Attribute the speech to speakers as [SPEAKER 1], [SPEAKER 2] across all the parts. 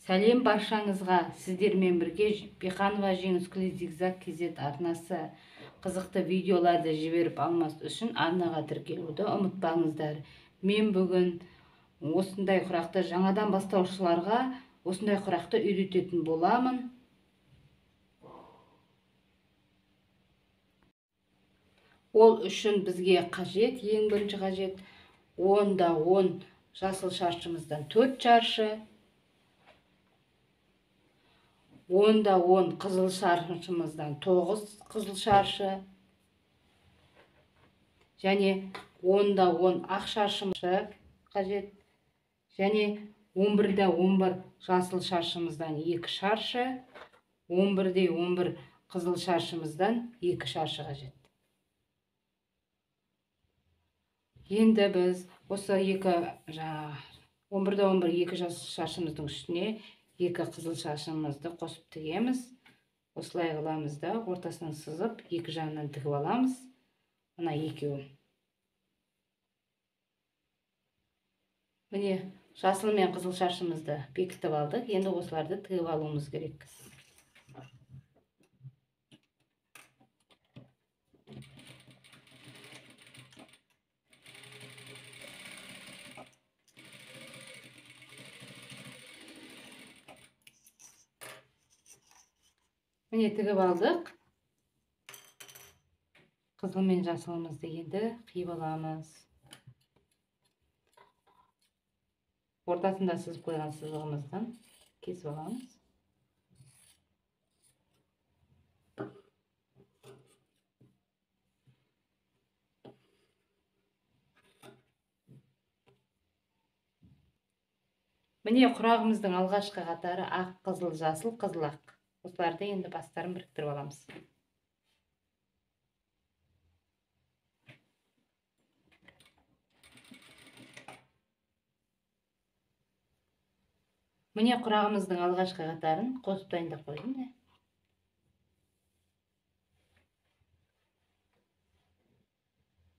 [SPEAKER 1] Сәлем баршаңызға, сіздермен бірге Беканова Жеңіскүл Зигзаг KZ арнасы қызықты видеоларды жіберіп алмас үшін арнаға тіркелуді ұмытпаңыздар. Мен бүгін осындай құрақты жаңадан бастаушыларға осындай құрақты үйрететін боламын. Ол үшін бізге қажет, ең бірінші қажет 10-да 10 жасыл шаршымыздан 4 шаршы, 10-да 10 қызыл шаршымыздан 9 қызыл шаршы, және 10-да 10 ақ шаршымыз қажет, және 11-да 11 жасыл шаршымыздан 2 шаршы, 11-де 11 қызыл шаршымыздан 2 шаршы қажет. Енді біз осы 11-де 11 2 жасыл шаршымыздың үстіне 2 қызыл шаршымызды қосып тігеміз. Осылай қыламыз да ортасынан сызып, екі жағынан тігіп аламыз. Мына екеуін. Міне жасыл мен қызыл шаршымызды бекітіп алдық. Енді осыларды тігіп алуымыз керек. Міне тігіп алдық. Қызыл мен жасылымызды енді қиып аламыз. Ортасында сызып қойған сызығымыздан кесіп аламыз. Міне құрағымыздың алғашқы қатары ақ, қызыл, жасыл, қызыл, ақ. Осыларды енді бастарын біріктіріп аламыз. Міне құрағымыздың алғашқы қатарын қосып дайындап қойдым.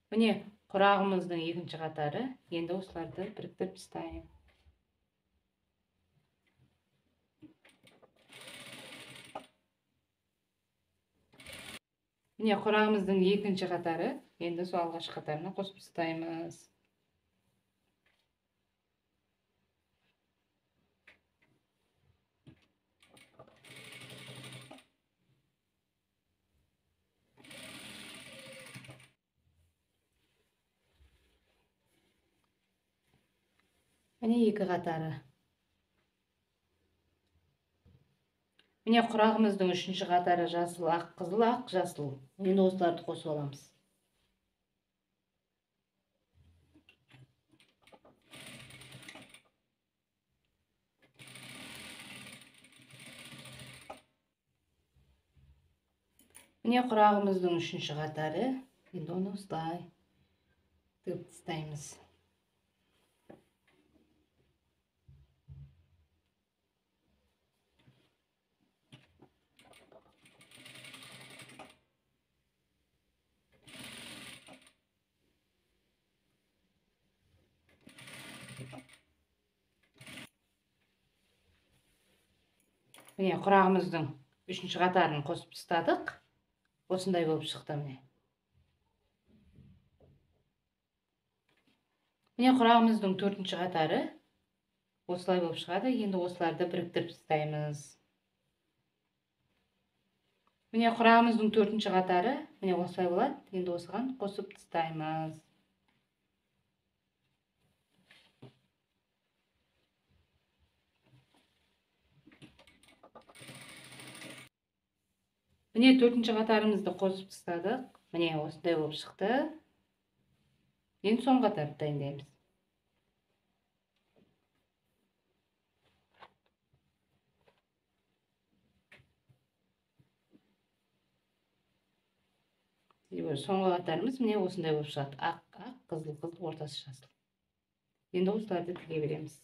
[SPEAKER 1] Міне құрағымыздың екінші қатары, енді осыларды біріктіріп тастаймын. Міне құрағымыздың екінші қатары, енді сол алғашқы қатарына қосып тастаймыз. Міне екі қатары. Міне құрағымыздың үшінші қатары жасыл, ақ, қызыл, ақ, жасыл. Енді осыларды қосып аламыз. Міне құрағымыздың үшінші қатары. Енді оны осылай тігіп тастаймыз. Міне құрағымыздың үшінші қатарын қосып тастадық. Осындай болып шықты міне. Міне құрағымыздың төртінші қатары осылай болып шығады. Енді осыларды біріктіріп тастаймыз. Міне құрағымыздың төртінші қатары міне осылай болады. Енді осыған қосып тастаймыз. Міне төртінші қатарымызды қосып тастадық. Міне осындай болып шықты. Енді соңғы қатарды дайындаймыз. Соңғы қатарымыз міне осындай болып шығады. Ақ, қызыл, қызыл, ортасы жасыл. Енді осыларды тіге береміз.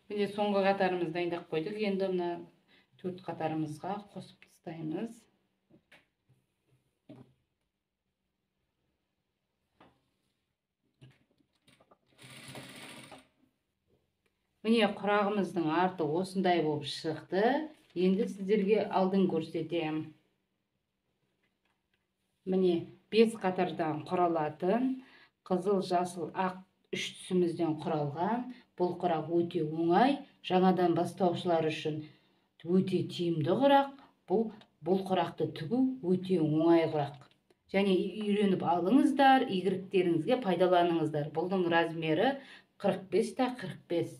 [SPEAKER 1] Міне соңғы қатарымызды дайындап қойдық. Енді мына 4 қатарымызға қосып тастаймыз. Міне құрағымыздың арты осындай болып шықты. Енді сіздерге алдын көрсетем. Міне 5 қатардан құралатын қызыл, жасыл, ақ 3 түсімізден құралған. Бұл құрақ өте оңай, жаңадан бастаушылар үшін өте тиімді құрақ. Бұл құрақты тігу өте оңай құрақ. Және үйреніп алыңыздар, игіліктеріңізге пайдаланыңыздар. Бұлдың размері 45 та 45.